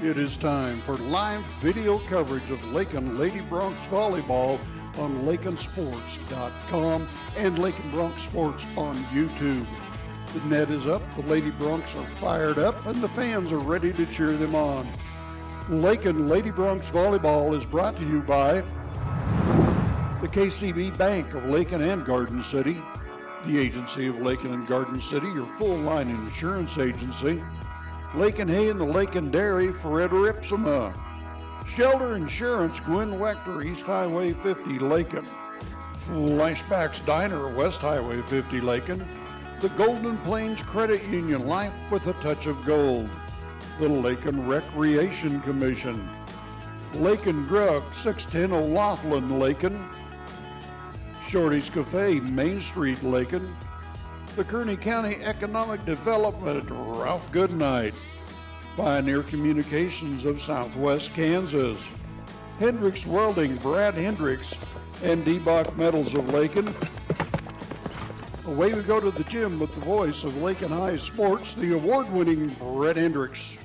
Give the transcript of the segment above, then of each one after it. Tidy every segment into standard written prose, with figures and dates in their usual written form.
It is time for live video coverage of Lakin Lady Bronx Volleyball on LakinSports.com and Lakin Bronx Sports on YouTube. The net is up, the Lady Bronx are fired up, and the fans are ready to cheer them on. Lakin Lady Bronx Volleyball is brought to you by the KCB Bank of Lakin and Garden City, the Agency of Lakin and Garden City, your full-line insurance agency, Lakin Hay and the Lakin Dairy, Frederick Ipsima, Shelter Insurance, Gwen Wechter, East Highway 50, Lakin, Flashbacks Diner, West Highway 50, Lakin, the Golden Plains Credit Union, Life with a Touch of Gold, the Lakin Recreation Commission, Lakin Drug, 610 O'Laughlin, Lakin, Shorty's Cafe, Main Street, Lakin, the Kearney County Economic Development, Ralph Goodnight, Pioneer Communications of Southwest Kansas, Hendricks Welding, Brad Hendricks, and D-Bach Metals of Lakin. Away we go to the gym with the voice of Lakin High Sports, the award-winning Brad Hendricks.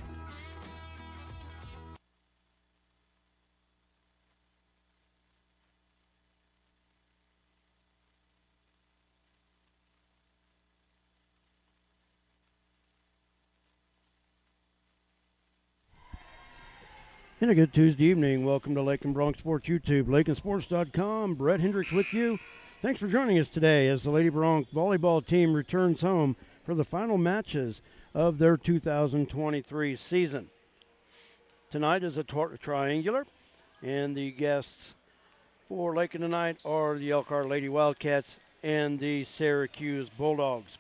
And a good Tuesday evening. Welcome to Lakin Bronx Sports YouTube, LakinSports.com. Brett Hendricks with you. Thanks for joining us today as the Lady Bronx volleyball team returns home for the final matches of their 2023 season. Tonight is a triangular, and the guests for Lakin tonight are the Elkhart Lady Wildcats and the Syracuse Bulldogs.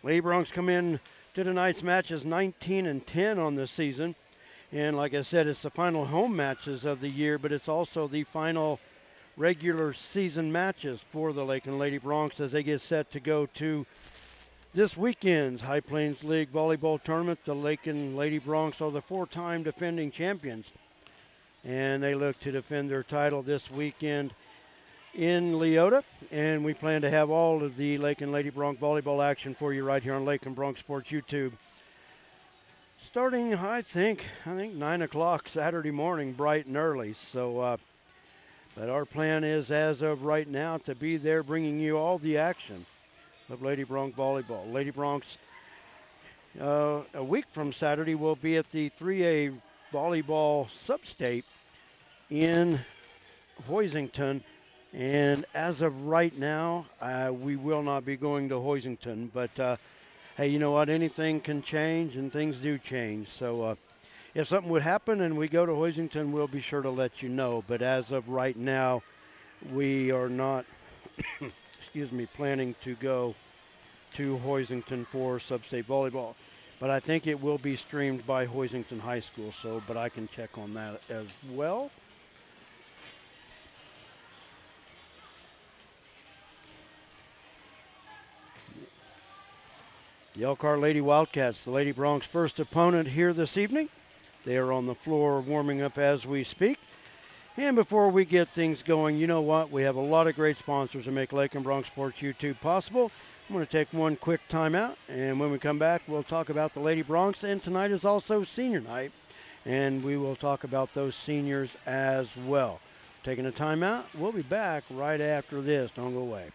Lady Bronx come in to tonight's matches 19-10 on this season. And like I said, it's the final home matches of the year, but it's also the final regular season matches for the Lakin Lady Bronx as they get set to go to this weekend's High Plains League volleyball tournament. The Lakin Lady Bronx are the four-time defending champions, and they look to defend their title this weekend in Leota. And we plan to have all of the Lakin Lady Bronx volleyball action for you right here on Lakin Bronx Sports YouTube. Starting, I think 9 o'clock Saturday morning, bright and early. So, but our plan is, as of right now, to be there bringing you all the action of Lady Bronx volleyball. Lady Bronx, a week from Saturday, will be at the 3A volleyball substate in Hoisington. And as of right now, we will not be going to Hoisington, but hey, you know what? Anything can change, and things do change. So if something would happen and we go to Hoisington, we'll be sure to let you know. But as of right now, we are not, planning to go to Hoisington for sub-state volleyball. But I think it will be streamed by Hoisington High School, but I can check on that as well. The Elkhart Lady Wildcats, the Lady Bronx first opponent here this evening. They are on the floor warming up as we speak. And before we get things going, you know what? We have a lot of great sponsors that make Lakin Bronx Sports YouTube possible. I'm going to take one quick timeout, and when we come back, we'll talk about the Lady Bronx. And tonight is also senior night, and we will talk about those seniors as well. Taking a timeout. We'll be back right after this. Don't go away.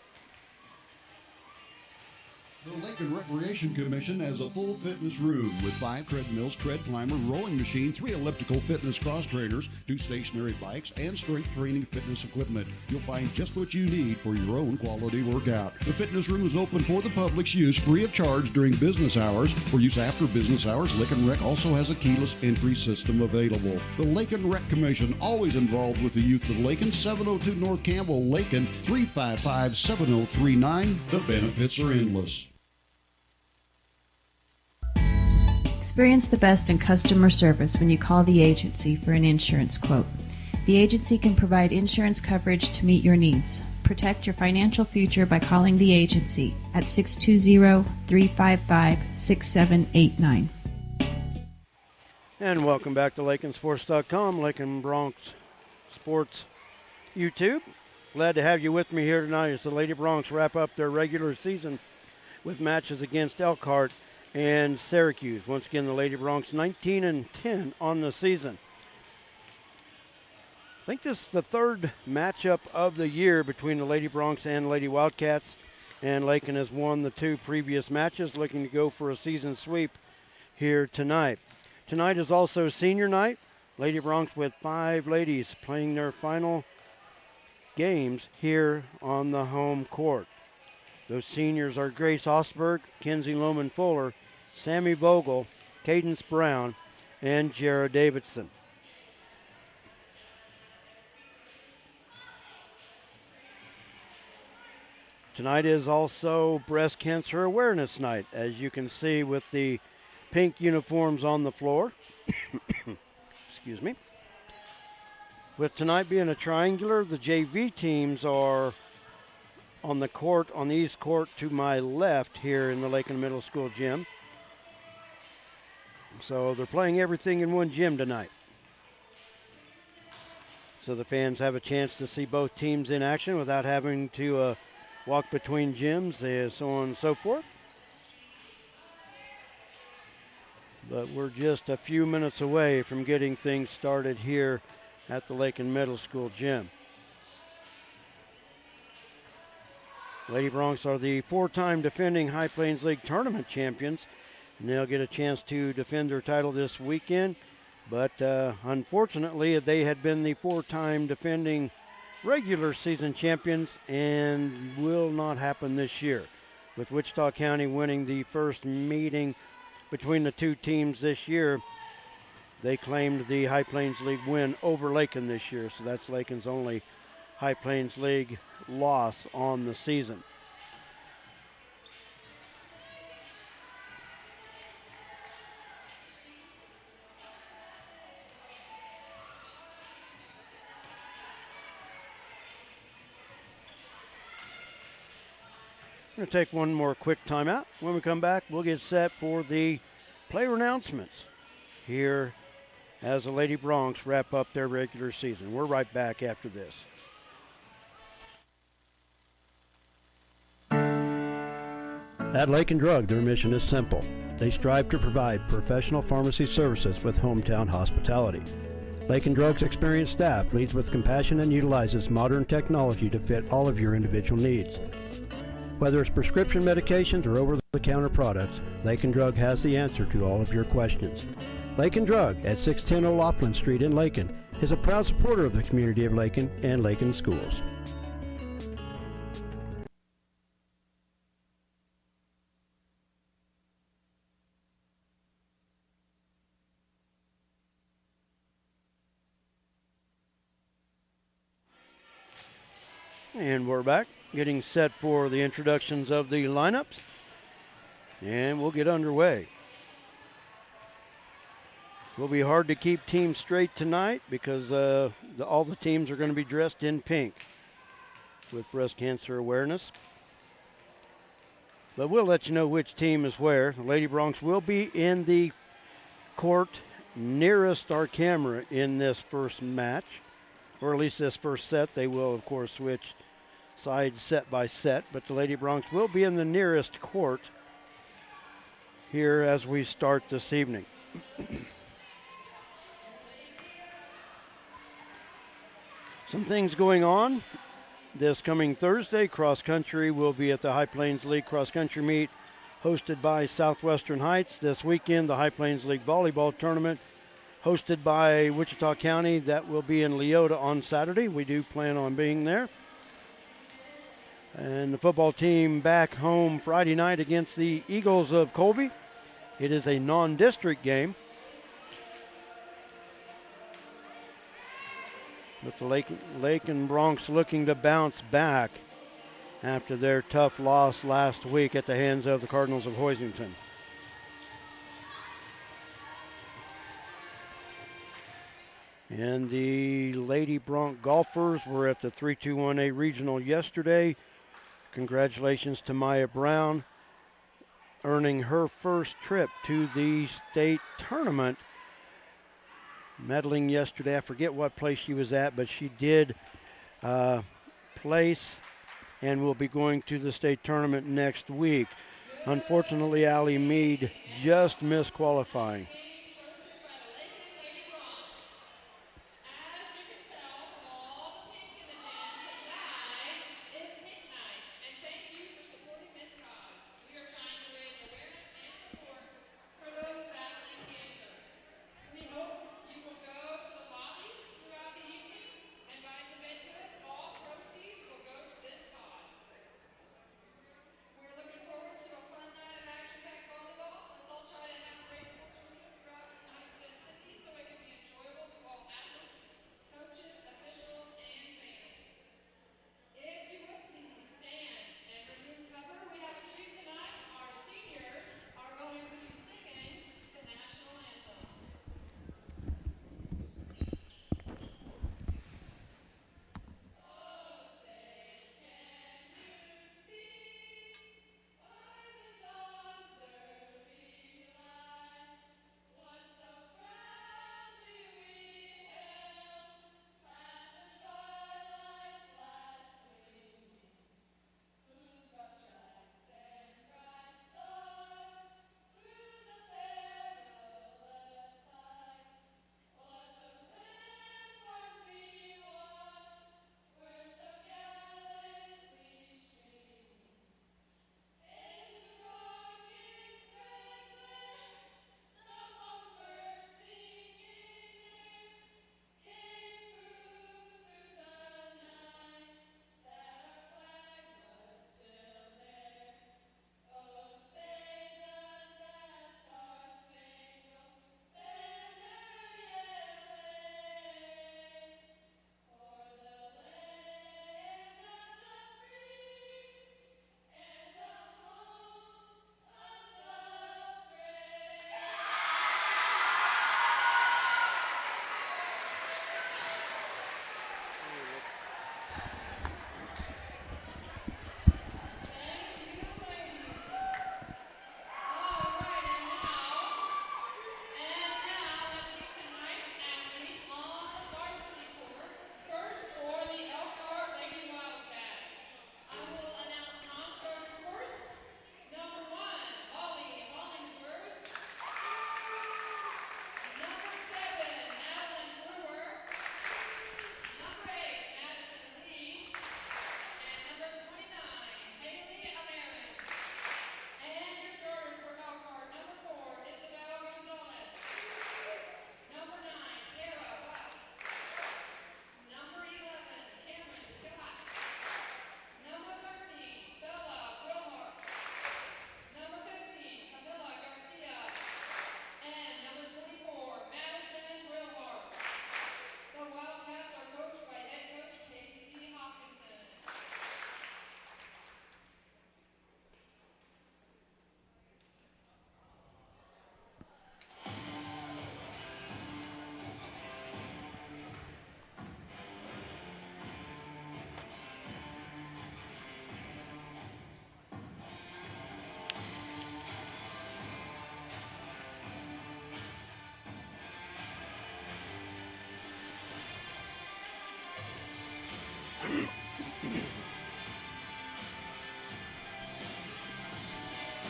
The Lakin Recreation Commission has a full fitness room with 5 treadmills, tread climber, rowing machine, 3 elliptical fitness cross trainers, 2 stationary bikes, and strength training fitness equipment. You'll find just what you need for your own quality workout. The fitness room is open for the public's use free of charge during business hours. For use after business hours, Lakin Rec also has a keyless entry system available. The Lakin Rec Commission, always involved with the youth of Lakin, 702 North Campbell, Lakin, 355-7039. The benefits are endless. Experience the best in customer service when you call the agency for an insurance quote. The agency can provide insurance coverage to meet your needs. Protect your financial future by calling the agency at 620-355-6789. And welcome back to LakinSports.com, Lakin Bronx Sports YouTube. Glad to have you with me here tonight as the Lady Bronx wrap up their regular season with matches against Elkhart and Syracuse. Once again, the Lady Broncs 19-10 on the season. I think this is the third matchup of the year between the Lady Broncs and Lady Wildcats, and Lakin has won the 2 previous matches, looking to go for a season sweep here tonight. Tonight is also senior night. Lady Broncs with 5 ladies playing their final games here on the home court. Those seniors are Grace Osberg, Kenzie Lohman Fuller, Sammy Vogel, Cadence Brown, and Jara Davidson. Tonight is also Breast Cancer Awareness Night, as you can see with the pink uniforms on the floor. Excuse me. With tonight being a triangular, the JV teams are on the court, on the east court to my left here in the Lakin Middle School gym. So they're playing everything in one gym tonight. So the fans have a chance to see both teams in action without having to walk between gyms, so on and so forth. But we're just a few minutes away from getting things started here at the Lakin Middle School gym. Lady Broncs are the 4-time defending High Plains League tournament champions, and they'll get a chance to defend their title this weekend. But unfortunately, they had been the 4-time defending regular season champions and will not happen this year. With Wichita County winning the first meeting between the 2 teams this year, they claimed the High Plains League win over Lakin this year, so that's Lakin's only High Plains League loss on the season. We're going to take one more quick timeout. When we come back, we'll get set for the player announcements here as the Lady Broncs wrap up their regular season. We're right back after this. At Lakin Drug, their mission is simple. They strive to provide professional pharmacy services with hometown hospitality. Lakin Drug's experienced staff leads with compassion and utilizes modern technology to fit all of your individual needs. Whether it's prescription medications or over-the-counter products, Lakin Drug has the answer to all of your questions. Lakin Drug at 610 O'Loughlin Street in Lakin is a proud supporter of the community of Lakin and Lakin schools. And we're back, getting set for the introductions of the lineups, and we'll get underway. It will be hard to keep teams straight tonight because all the teams are going to be dressed in pink with breast cancer awareness. But we'll let you know which team is where. The Lady Broncs will be in the court nearest our camera in this first match, or at least this first set. They will, of course, switch sides set by set, but the Lady Broncs will be in the nearest court here as we start this evening. Some things going on. This coming Thursday, cross country will be at the High Plains League cross country meet hosted by Southwestern Heights. This weekend, the High Plains League volleyball tournament hosted by Wichita County. That will be in Leota on Saturday. We do plan on being there. And the football team back home Friday night against the Eagles of Colby. It is a non-district game. With the Lakin Broncs looking to bounce back after their tough loss last week at the hands of the Cardinals of Hoisington. And the Lady Bronc golfers were at the 321A Regional yesterday. Congratulations to Maya Brown, earning her first trip to the state tournament. Medaling yesterday, I forget what place she was at, but she did place and will be going to the state tournament next week. Unfortunately, Allie Mead just missed qualifying.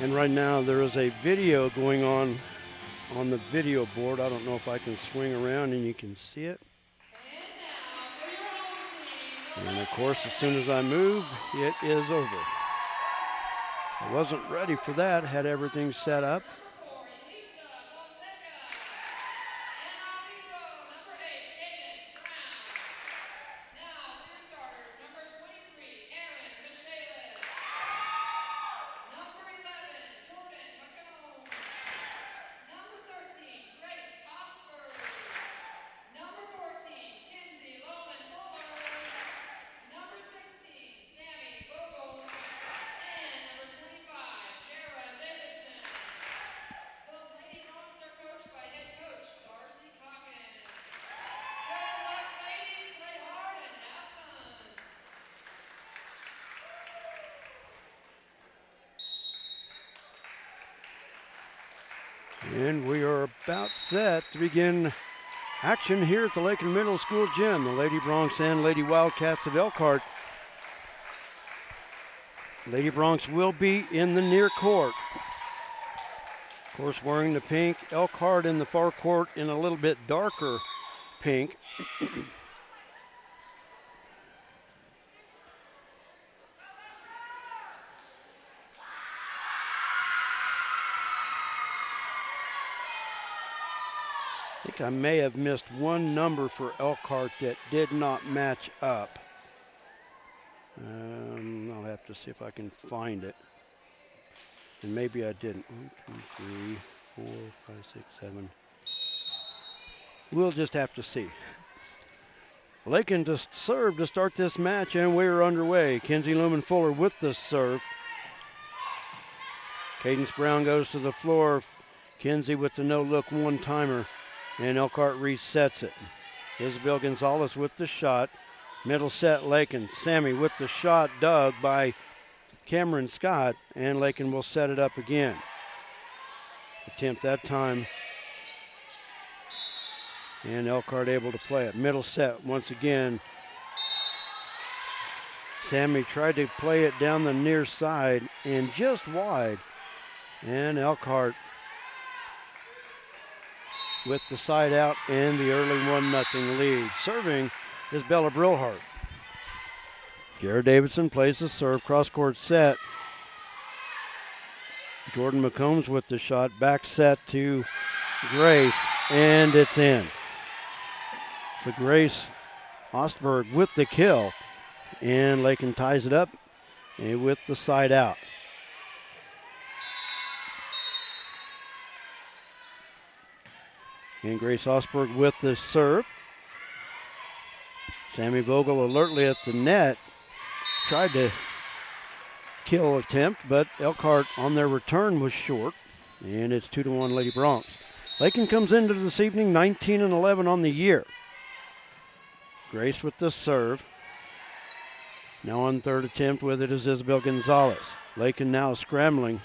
And right now there is a video going on the video board. I don't know if I can swing around and you can see it. And of course, as soon as I move, it is over. I wasn't ready for that, had everything set up. And we are about set to begin action here at the Lakin Middle School gym. The Lady Broncs and Lady Wildcats of Elkhart. Lady Broncs will be in the near court. Of course, wearing the pink. Elkhart in the far court in a little bit darker pink. I think I may have missed one number for Elkhart that did not match up. I'll have to see if I can find it. And maybe I didn't. 1, 2, 3, 4, 5, 6, 7. We'll just have to see. Lakin just served to start this match, and we're underway. Kinsey Lumen Fuller with the serve. Cadence Brown goes to the floor. Kinsey with the no-look one-timer, and Elkhart resets it. Isabel Gonzalez with the shot. Middle set, Lakin. Sammy with the shot, dug by Cameron Scott, and Lakin will set it up again. Attempt that time, and Elkhart able to play it. Middle set once again. Sammy tried to play it down the near side and just wide, and Elkhart with the side out and the early 1-0 lead. Serving is Bella Brillhart. Jared Davidson plays the serve, cross-court set. Jordan McCombs with the shot, back set to Grace, and it's in. So Grace Ostberg with the kill, and Lakin ties it up and with the side out. And Grace Ostberg with the serve. Sammy Vogel alertly at the net. Tried to kill attempt, but Elkhart on their return was short, and it's 2-1 Lady Broncs. Lakin comes into this evening 19-11 on the year. Grace with the serve. Now on third attempt with it is Isabel Gonzalez. Lakin now scrambling,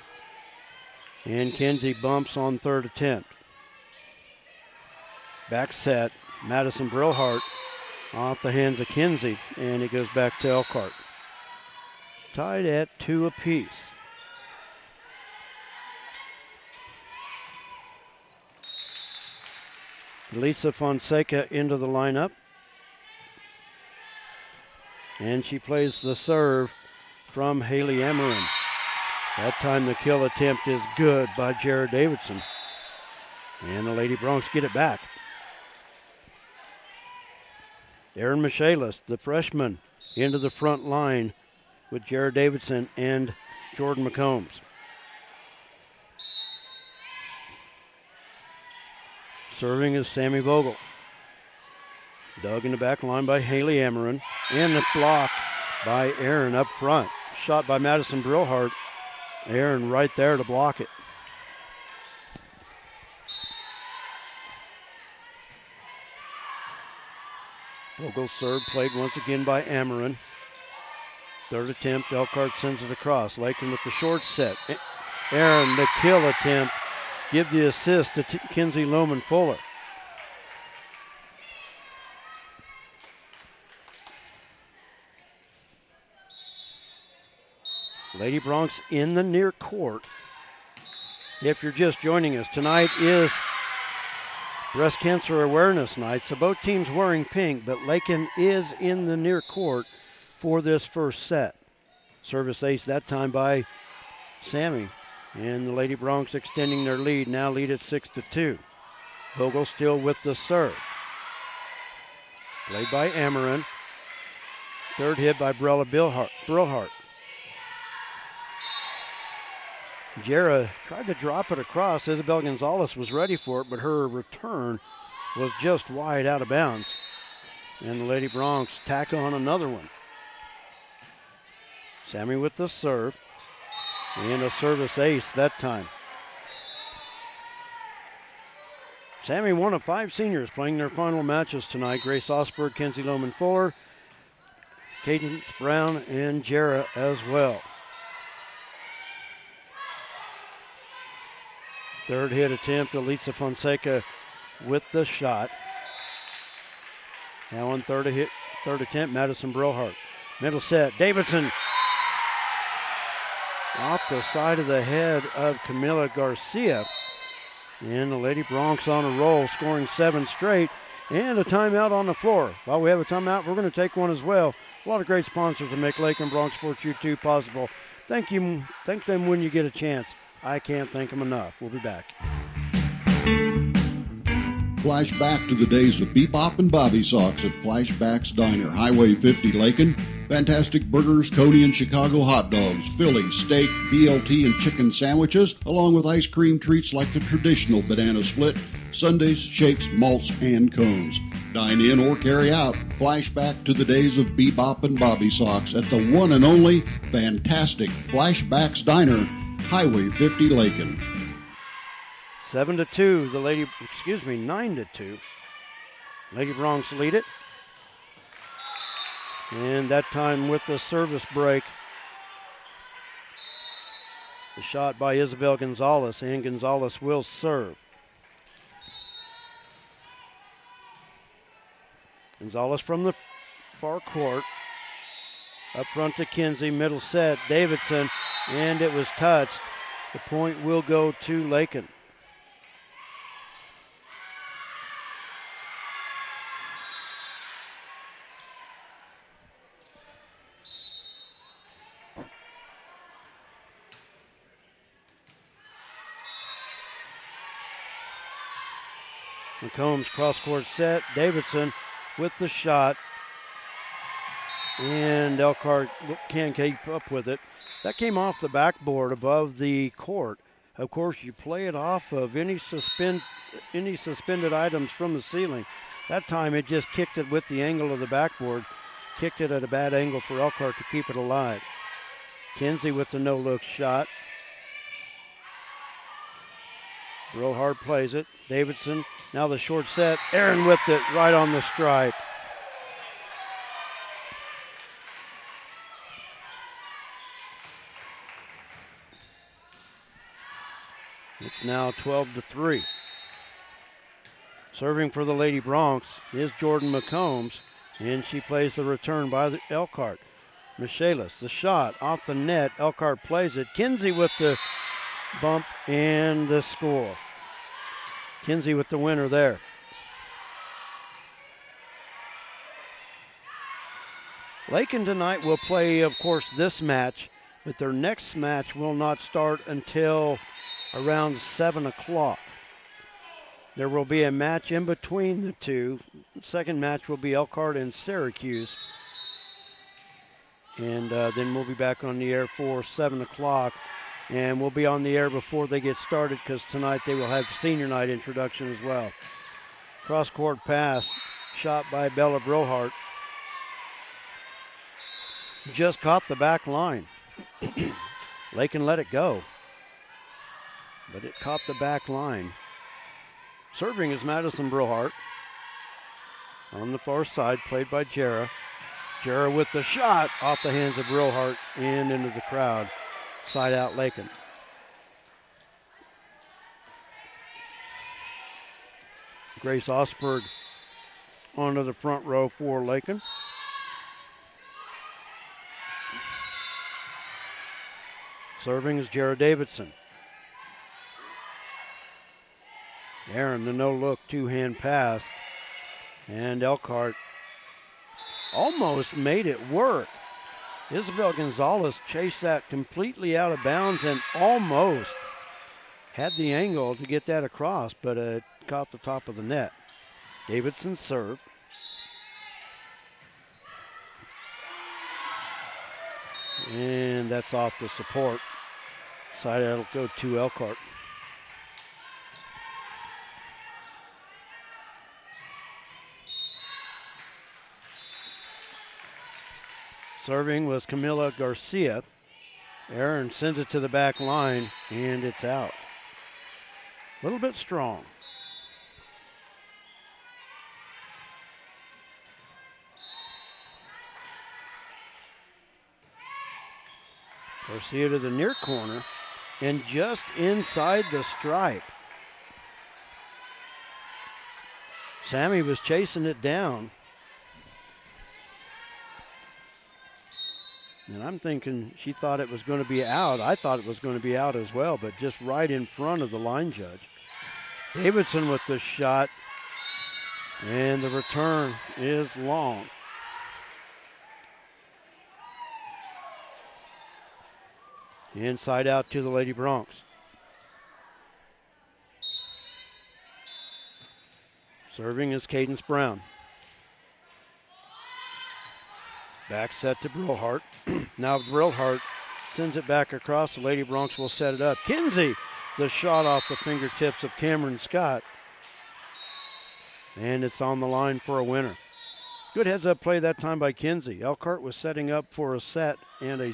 and Kinsey bumps on third attempt. Back set, Madison Brillhart off the hands of Kinsey, and it goes back to Elkhart. Tied at 2 apiece. Lisa Fonseca into the lineup. And she plays the serve from Haley Amarin. That time the kill attempt is good by Jared Davidson. And the Lady Broncs get it back. Aaron Michaelis, the freshman, into the front line with Jared Davidson and Jordan McCombs. Serving is Sammy Vogel. Dug in the back line by Haley Amarin. And the block by Aaron up front. Shot by Madison Brillhart. Aaron right there to block it. Vogel's serve played once again by Amarin. Third attempt, Elkhart sends it across. Lakin with the short set. Aaron, the kill attempt, give the assist to Kinsey Lumen Fuller. Lady Broncs in the near court. If you're just joining us, tonight is Breast Cancer Awareness Night, so both teams wearing pink, but Lakin is in the near court for this first set. Service ace that time by Sammy. And the Lady Broncs extending their lead, now lead at 6-2. Vogel still with the serve. Played by Amarin. Third hit by Brillhart. Jera tried to drop it across. Isabel Gonzalez was ready for it, but her return was just wide out of bounds. And the Lady Broncs tack on another one. Sammy with the serve. And a service ace that time. Sammy, one of 5 seniors playing their final matches tonight. Grace Osberg, Kinsey Lumen Fuller, Cadence Brown, and Jera as well. Third hit attempt, Elisa Fonseca with the shot. Now on third attempt, Madison Brillhart. Middle set, Davidson. Off the side of the head of Camila Garcia. And the Lady Broncs on a roll, scoring 7 straight. And a timeout on the floor. While we have a timeout, we're going to take one as well. A lot of great sponsors to make Lakin Bronx Sports YouTube possible. Thank them when you get a chance. I can't thank them enough. We'll be back. Flashback to the days of Bebop and Bobby Sox at Flashbacks Diner, Highway 50, Lakin. Fantastic burgers, Coney and Chicago hot dogs, Philly, steak, BLT, and chicken sandwiches, along with ice cream treats like the traditional banana split, sundaes, shakes, malts, and cones. Dine in or carry out. Flashback to the days of Bebop and Bobby Sox at the one and only fantastic Flashbacks Diner, Highway 50, Lakin. 7-2, 9-2. Lady Broncs lead it. And that time with the service break. The shot by Isabel Gonzalez, and Gonzalez will serve. Gonzalez from the far court. Up front to Kinsey, middle set, Davidson, and it was touched. The point will go to Lakin. McCombs cross-court set. Davidson with the shot. And Elkhart can't keep up with it. That came off the backboard above the court. Of course, you play it off of any suspended items from the ceiling. That time it just kicked it with the angle of the backboard. Kicked it at a bad angle for Elkhart to keep it alive. Kinsey with the no-look shot. Brohart plays it. Davidson, now the short set. Aaron with it right on the stripe. It's now 12-3. Serving for the Lady Broncs is Jordan McCombs, and she plays the return by the Elkhart. Michaelis, the shot off the net. Elkhart plays it. Kinsey with the bump and the score. Kinsey with the winner there. Lakin tonight will play, of course, this match, but their next match will not start until around 7 o'clock. There will be a match in between the two. The second match will be Elkhart and Syracuse. And then we'll be back on the air for 7 o'clock. And we'll be on the air before they get started because tonight they will have senior night introduction as well. Cross-court pass, shot by Bella Brohart. Just caught the back line. Lakin let it go, but it caught the back line. Serving is Madison Brohart. On the far side, played by Jarrah. Jarrah with the shot off the hands of Brohart and into the crowd. Side out Lakin. Grace Osberg onto the front row for Lakin. Serving is Jarrah Davidson. Aaron, the no-look two-hand pass. And Elkhart almost made it work. Isabel Gonzalez chased that completely out of bounds and almost had the angle to get that across, but it caught the top of the net. Davidson serve. And that's off the support. Side that'll go to Elkhart. Serving was Camila Garcia. Aaron sends it to the back line, and it's out. A little bit strong. Garcia to the near corner, and just inside the stripe. Sammy was chasing it down. And I'm thinking she thought it was going to be out. I thought it was going to be out as well, but just right in front of the line judge. Davidson with the shot, and the return is long. Inside out to the Lady Broncs. Serving is Cadence Brown. Back set to Brillhart. Now Brillhart sends it back across. The Lady Broncs will set it up. Kinsey, the shot off the fingertips of Cameron Scott. And it's on the line for a winner. Good heads-up play that time by Kinsey. Elkhart was setting up for a set and a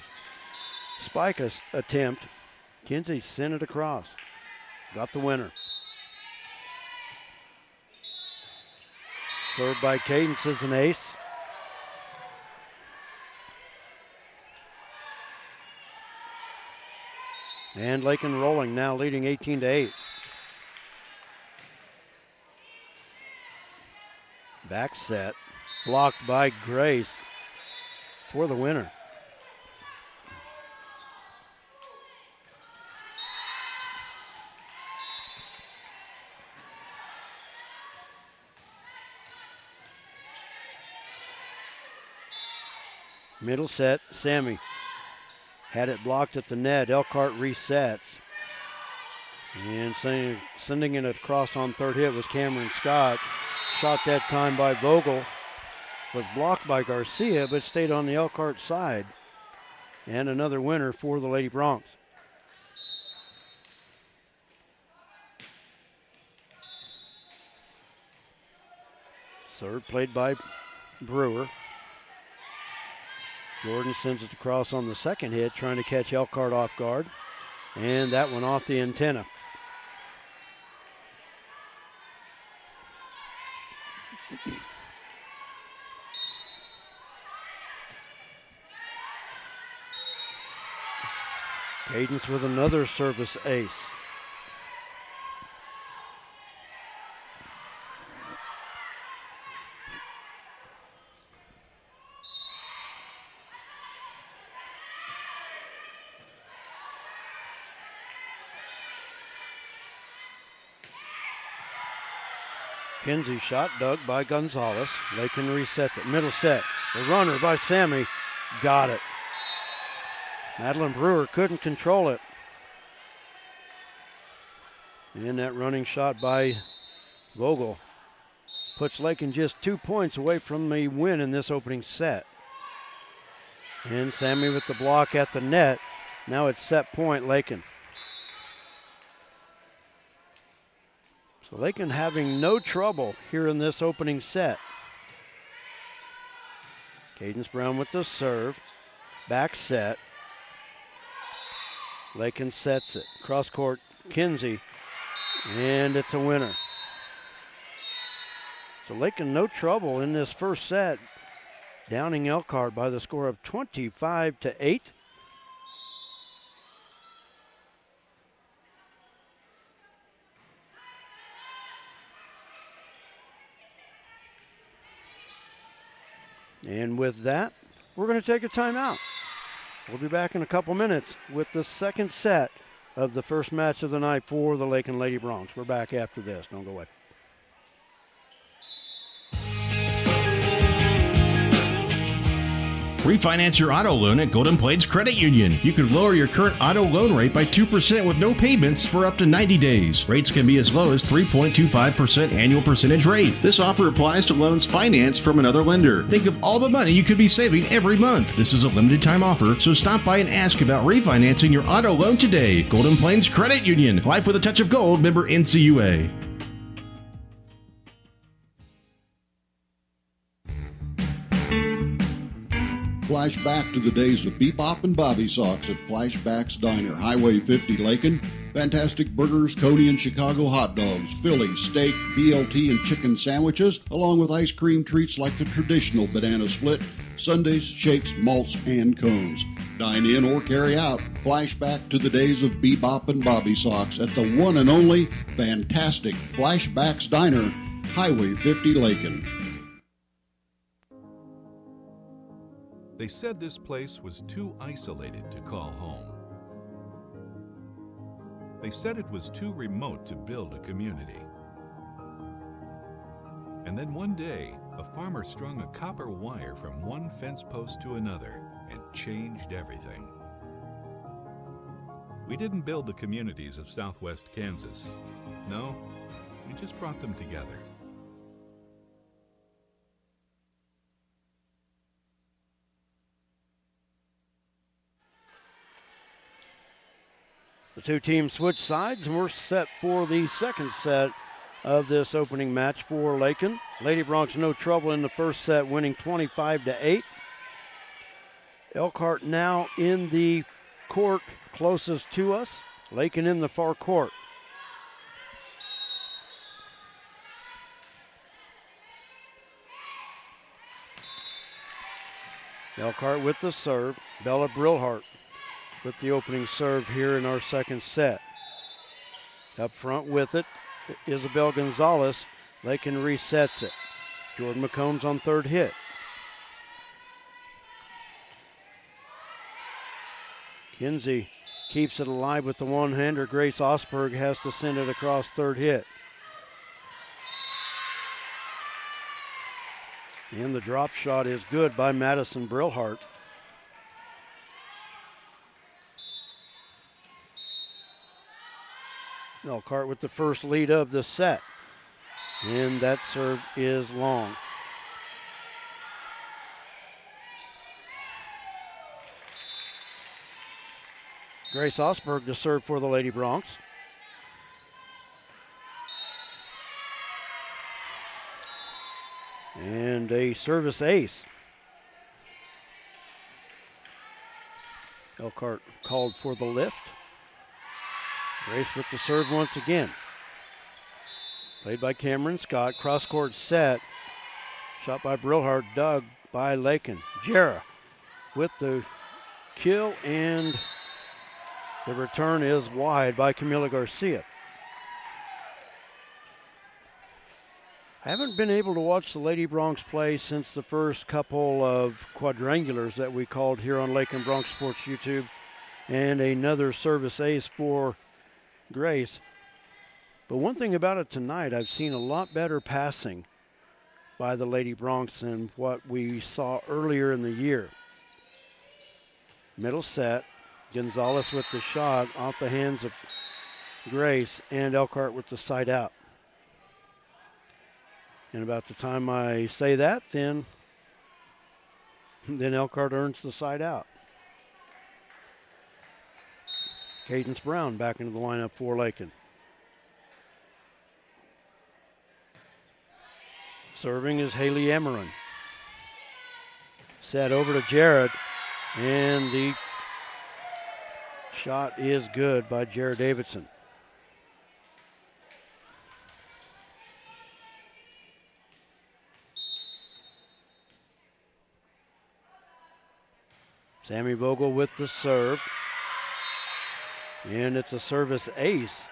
spike attempt. Kinsey sent it across. Got the winner. Served by Cadence is an ace. And Lakin rolling, now leading 18-8. Back set, blocked by Grace for the winner. Middle set, Sammy had it blocked at the net. Elkhart resets. And sending it across on third hit was Cameron Scott. Shot that time by Vogel. Was blocked by Garcia, but stayed on the Elkhart side. And another winner for the Lady Broncs. Serve played by Brewer. Jordan sends it across on the second hit, trying to catch Elkhart off guard. And that one off the antenna. Cadence with another service ace. Kinsey shot dug by Gonzalez. Lakin resets it. Middle set. The runner by Sammy. Got it. Madeline Brewer couldn't control it. And that running shot by Vogel puts Lakin just 2 points away from the win in this opening set. And Sammy with the block at the net. Now it's set point Lakin. So Lakin having no trouble here in this opening set. Cadence Brown with the serve. Back set. Lakin sets it. Cross court, Kinsey. And it's a winner. So Lakin no trouble in this first set. Downing Elkhart by the score of 25-8. And with that, we're going to take a timeout. We'll be back in a couple minutes with the second set of the first match of the night for the Lakin Lady Broncs. We're back after this. Don't go away. Refinance your auto loan at Golden Plains Credit Union. You could lower your current auto loan rate by 2% with no payments for up to 90 days. Rates can be as low as 3.25% annual percentage rate. This offer applies to loans financed from another lender. Think of all the money you could be saving every month. This is a limited time offer, so stop by and ask about refinancing your auto loan today. Golden Plains Credit Union. Life with a touch of gold. Member NCUA. Flashback to the days of bebop and bobby socks at Flashback's Diner, Highway 50, Lakin. Fantastic burgers, Coney and Chicago hot dogs, Philly, steak, BLT, and chicken sandwiches, along with ice cream treats like the traditional banana split, sundaes, shakes, malts, and cones. Dine in or carry out. Flashback to the days of bebop and bobby socks at the one and only fantastic Flashback's Diner, Highway 50, Lakin. They said this place was too isolated to call home. They said it was too remote to build a community. And then one day, a farmer strung a copper wire from one fence post to another and changed everything. We didn't build the communities of Southwest Kansas. No, we just brought them together. The two teams switch sides, and we're set for the second set of this opening match for Lakin. Lady Broncs no trouble in the first set, winning 25-8. Elkhart now in the court closest to us. Lakin in the far court. Elkhart with the serve. Bella Brillhart with the opening serve here in our second set. Up front with it, Isabel Gonzalez. Lakin resets it. Jordan McCombs on third hit. Kinsey keeps it alive with the one-hander. Grace Osberg has to send it across third hit. And the drop shot is good by Madison Brillhart. Elkhart with the first lead of the set. And that serve is long. Grace Osberg to serve for the Lady Broncs. And a service ace. Elkhart called for the lift. Grace with the serve once again. Played by Cameron Scott. Cross-court set. Shot by Brillhart, dug by Lakin. Jarrah with the kill, and the return is wide by Camila Garcia. I haven't been able to watch the Lady Broncs play since the first couple of quadrangulars that we called here on Lakin Broncs Sports YouTube, and another service ace for Grace. But one thing about it tonight, I've seen a lot better passing by the Lady Broncs than what we saw earlier in the year. Middle set. Gonzalez with the shot off the hands of Grace, and Elkhart with the side out. And about the time I say that, then Elkhart earns the side out. Cadence Brown back into the lineup for Lakin. Serving is Haley Emmerich. Set over to Jared, and the shot is good by Jared Davidson. Sammy Vogel with the serve. And it's a service ace.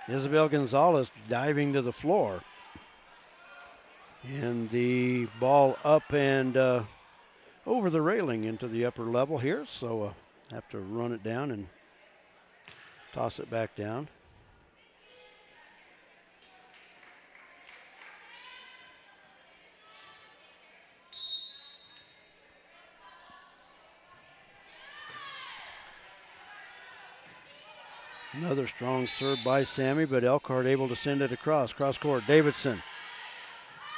Isabel Gonzalez diving to the floor. And the ball up and over the railing into the upper level here. So have to run it down and toss it back down. Another strong serve by Sammy, but Elkhart able to send it across. Cross court, Davidson.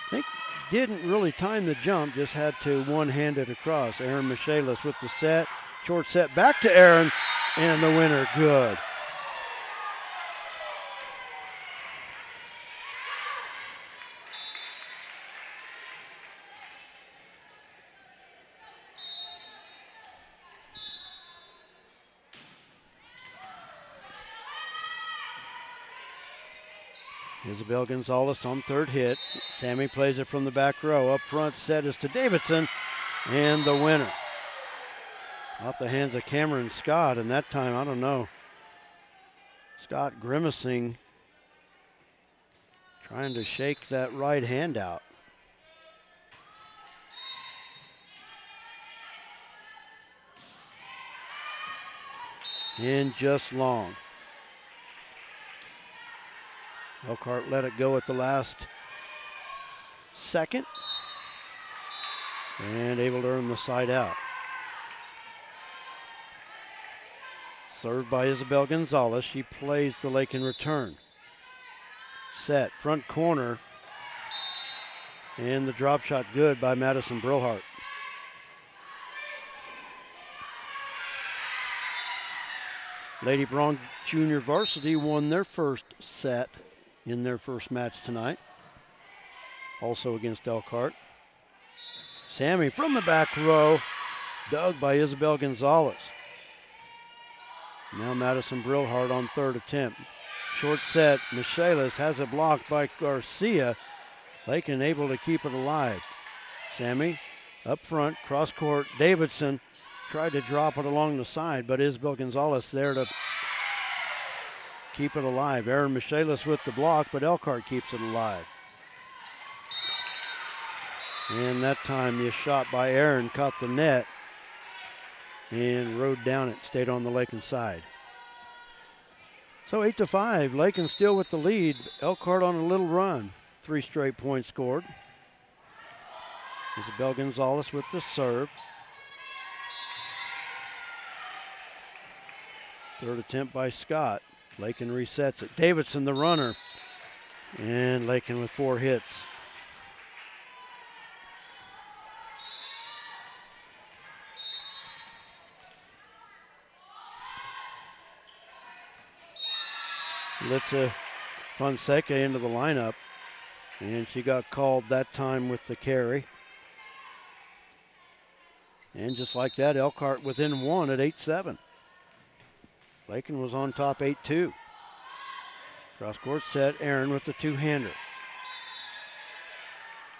I think didn't really time the jump, just had to one-hand it across. Aaron Michaelis with the set. Short set back to Aaron, and the winner good. Isabel Gonzalez on third hit. Sammy plays it from the back row. Up front set is to Davidson, and the winner. Off the hands of Cameron Scott, and that time, I don't know. Scott grimacing, trying to shake that right hand out. And just long. Elkhart let it go at the last second. And able to earn the side out. Served by Isabel Gonzalez. She plays the Lakin return. Set, front corner. And the drop shot good by Madison Brillhart. Lady Bronx Junior Varsity won their first set in their first match tonight. Also against Elkhart. Sammy from the back row, dug by Isabel Gonzalez. Now Madison Brillhart on third attempt. Short set, Michaelis has it blocked by Garcia. Lakin able to keep it alive. Sammy up front, cross court, Davidson tried to drop it along the side, but Isabel Gonzalez there to keep it alive. Aaron Michaelis with the block, but Elkhart keeps it alive. And that time the shot by Aaron caught the net and rode down it, stayed on the Lakin side. So 8-5, Lakin still with the lead. Elkhart on a little run. 3 straight points scored. Isabel Gonzalez with the serve. Third attempt by Scott. Lakin resets it. Davidson the runner. And Lakin with 4 hits. Litza Fonseca into the lineup, and she got called that time with the carry. And just like that, Elkhart within 1 at 8-7. Lakin was on top 8-2. Cross court set, Aaron with the 2-hander.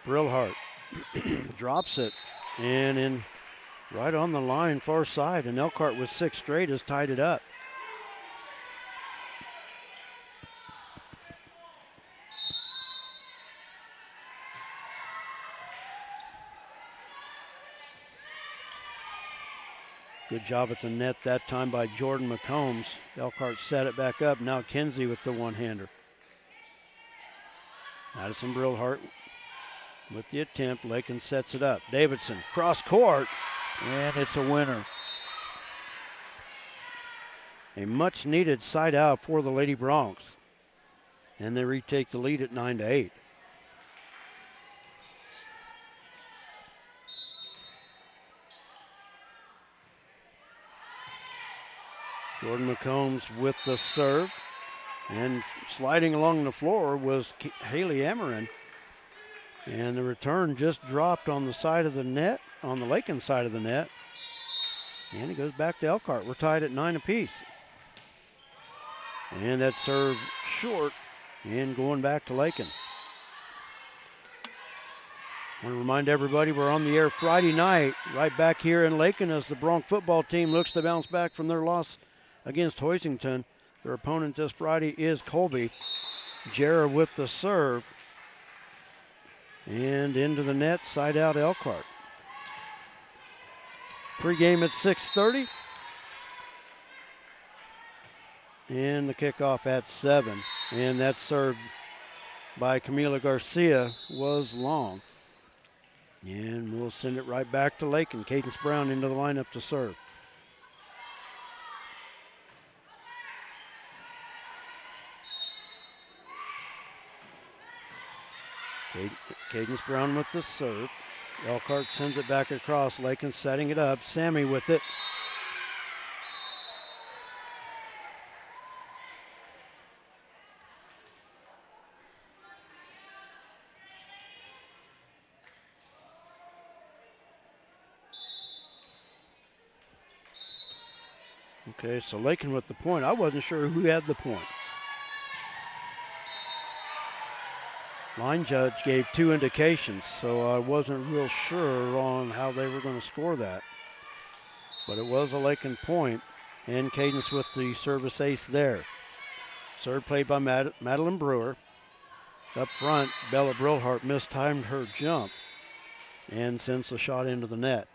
Brillhart drops it, and in right on the line, far side, and Elkhart with 6 straight has tied it up. Good job at the net that time by Jordan McCombs. Elkhart set it back up. Now Kinsey with the 1-hander. Madison Brillhart with the attempt. Lakin sets it up. Davidson cross court, and it's a winner. A much needed side out for the Lady Bronx. And they retake the lead at 9-8. Jordan McCombs with the serve, and sliding along the floor was Haley Amarin. And the return just dropped on the side of the net, on the Lakin side of the net. And it goes back to Elkhart. We're tied at 9 apiece. And that serve short and going back to Lakin. I want to remind everybody we're on the air Friday night right back here in Lakin as the Bronx football team looks to bounce back from their loss against Hoisington. Their opponent this Friday is Colby. Jarrah with the serve. And into the net, side out Elkhart. Pre-game at 6:30. And the kickoff at 7. And that serve by Camila Garcia was long. And we'll send it right back to Lakin. Cadence Brown into the lineup to serve. Cadence Brown with the serve. Elkhart sends it back across. Lakin setting it up. Sammy with it. Okay, so Lakin with the point. I wasn't sure who had the point. Line judge gave 2 indications, so I wasn't real sure on how they were going to score that. But it was a Lakin point, and Cadence with the service ace there. Serve played by Madeline Brewer. Up front, Bella Brillhart mistimed her jump and sends the shot into the net.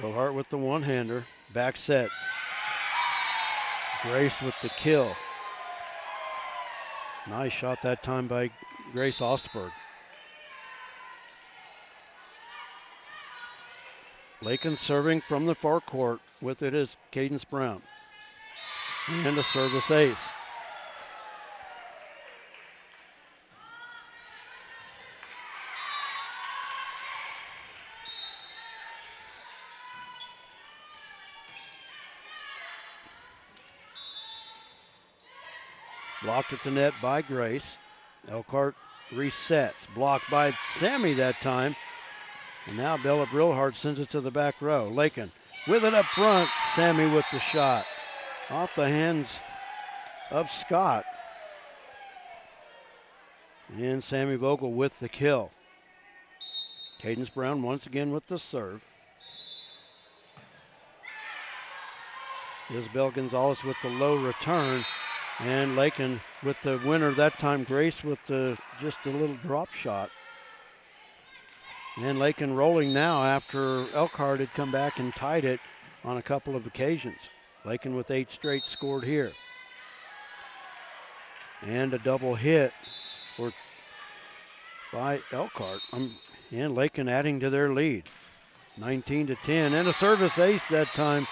Elkhart with the one-hander. Back set. Grace with the kill. Nice shot that time by Grace Ostberg. Lakin serving from the far court. With it is Cadence Brown. And a service ace. Blocked at the net by Grace. Elkhart resets. Blocked by Sammy that time. And now Bella Brillhart sends it to the back row. Lakin with it up front. Sammy with the shot. Off the hands of Scott. And Sammy Vogel with the kill. Cadence Brown once again with the serve. Isabel Gonzalez with the low return. And Lakin with the winner that time. Grace with just a little drop shot. And Lakin rolling now after Elkhart had come back and tied it on a couple of occasions. Lakin with 8 straight scored here. And a double hit by Elkhart. And Lakin adding to their lead. 19-10. And a service ace that time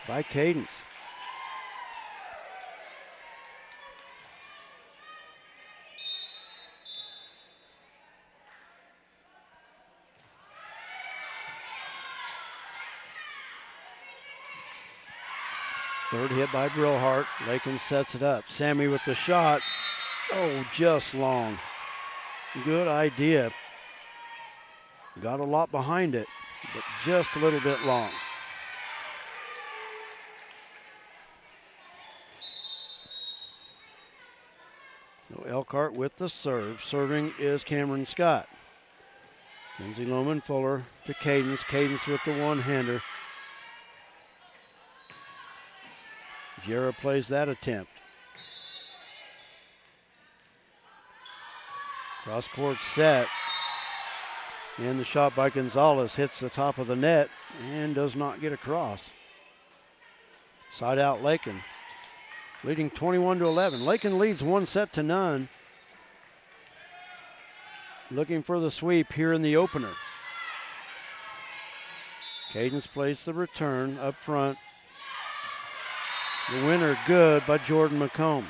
by Cadence. Third hit by Brillhart. Lakin sets it up. Sammy with the shot. Oh, just long. Good idea. Got a lot behind it, but just a little bit long. So Elkhart with the serve. Serving is Cameron Scott. Lindsay Lohman Fuller to Cadence. Cadence with the one-hander. Guerra plays that attempt. Cross court set. And the shot by Gonzalez hits the top of the net and does not get across. Side out Lakin. Leading 21-11. Lakin leads 1-0. Looking for the sweep here in the opener. Cadence plays the return up front. The winner good by Jordan McCombs.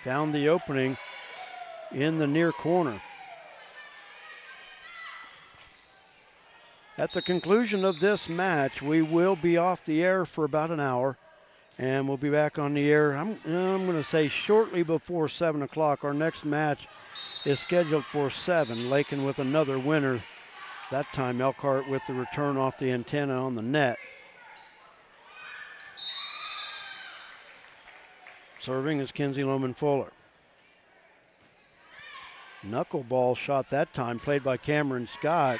Found the opening in the near corner. At the conclusion of this match, we will be off the air for about an hour, and we'll be back on the air, I'm going to say shortly before 7 o'clock. Our next match is scheduled for 7. Lakin with another winner. That time Elkhart with the return off the antenna on the net. Serving is Kinsey Lohman Fuller. Knuckleball shot that time, played by Cameron Scott.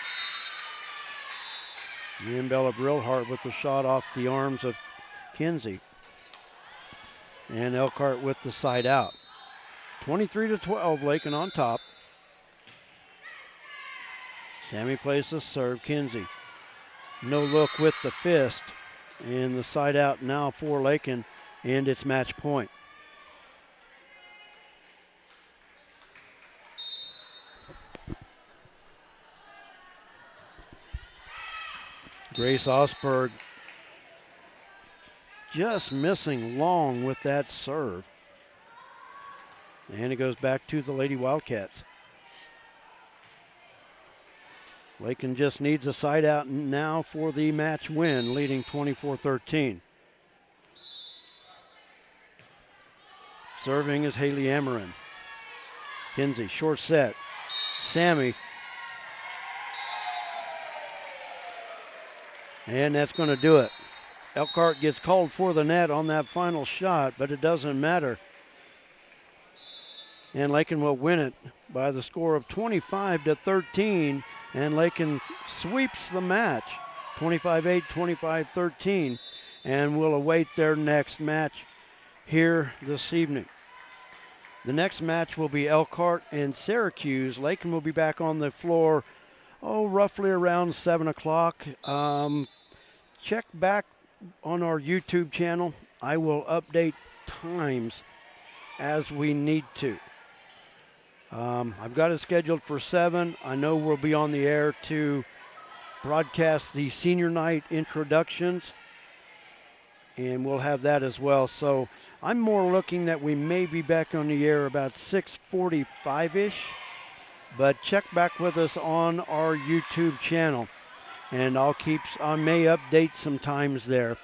And Bella Brillhart with the shot off the arms of Kinsey. And Elkhart with the side out. 23-12, Lakin on top. Sammy plays the serve, Kinsey. No look with the fist. And the side out now for Lakin, and it's match point. Grace Ostberg just missing long with that serve. And it goes back to the Lady Wildcats. Lakin just needs a side out now for the match win, leading 24-13. Serving is Haley Amarin. Kinsey, short set. Sammy. And that's going to do it. Elkhart gets called for the net on that final shot, but it doesn't matter. And Lakin will win it by the score of 25-13, and Lakin sweeps the match, 25-8, 25-13, and will await their next match here this evening. The next match will be Elkhart and Syracuse. Lakin will be back on the floor, roughly around 7 o'clock. check back on our YouTube channel. I will update times as we need to. I've got it scheduled for 7. I know we'll be on the air to broadcast the senior night introductions, and we'll have that as well. So I'm more looking that we may be back on the air about 6:45-ish, but check back with us on our YouTube channel, and I may update some times there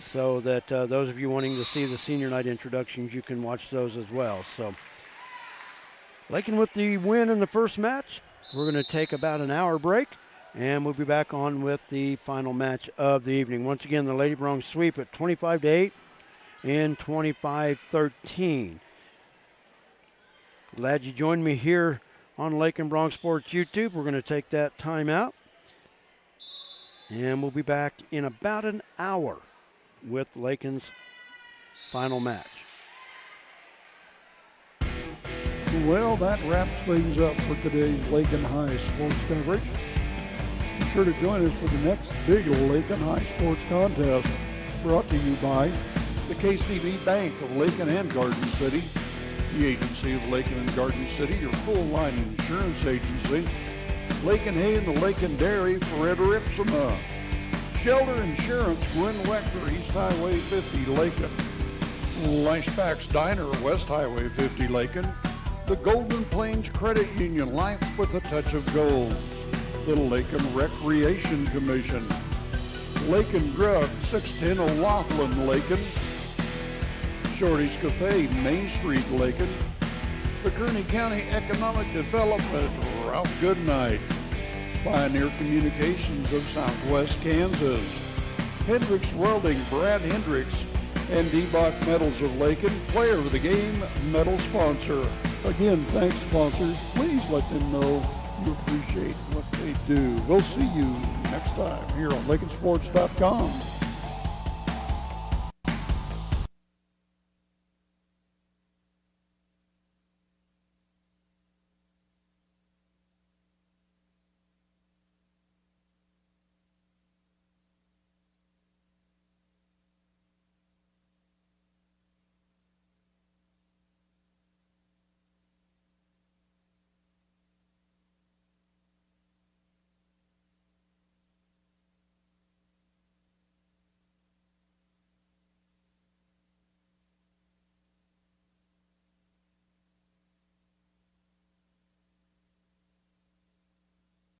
so that those of you wanting to see the senior night introductions, you can watch those as well. So Lakin with the win in the first match. We're going to take about an hour break, and we'll be back on with the final match of the evening. Once again, the Lady Broncs sweep at 25-8 and 25-13. Glad you joined me here on Lakin Broncs Sports YouTube. We're going to take that time out, and we'll be back in about an hour with Lakin's final match. Well, that wraps things up for today's Lakin High sports coverage. Be sure to join us for the next big Lakin High sports contest, brought to you by the KCB Bank of Lakin and Garden City, the Agency of Lakin and Garden City, your full-line insurance agency, Lakin Hay and the Lakin Dairy for Ed Ripsima, Shelter Insurance, Gwen Wechter, East Highway 50, Lakin, Lashbacks Diner, West Highway 50, Lakin, the Golden Plains Credit Union, Life with a Touch of Gold, the Lakin Recreation Commission, Lakin Drug, 610 O'Laughlin, Lakin, Shorty's Cafe, Main Street, Lakin, the Kearney County Economic Development, Ralph Goodnight, Pioneer Communications of Southwest Kansas, Hendricks Welding, Brad Hendricks, and D-Bach Metals of Lakin, player of the game, medal sponsor. Again, thanks, sponsors. Please let them know you appreciate what they do. We'll see you next time here on LakinSports.com.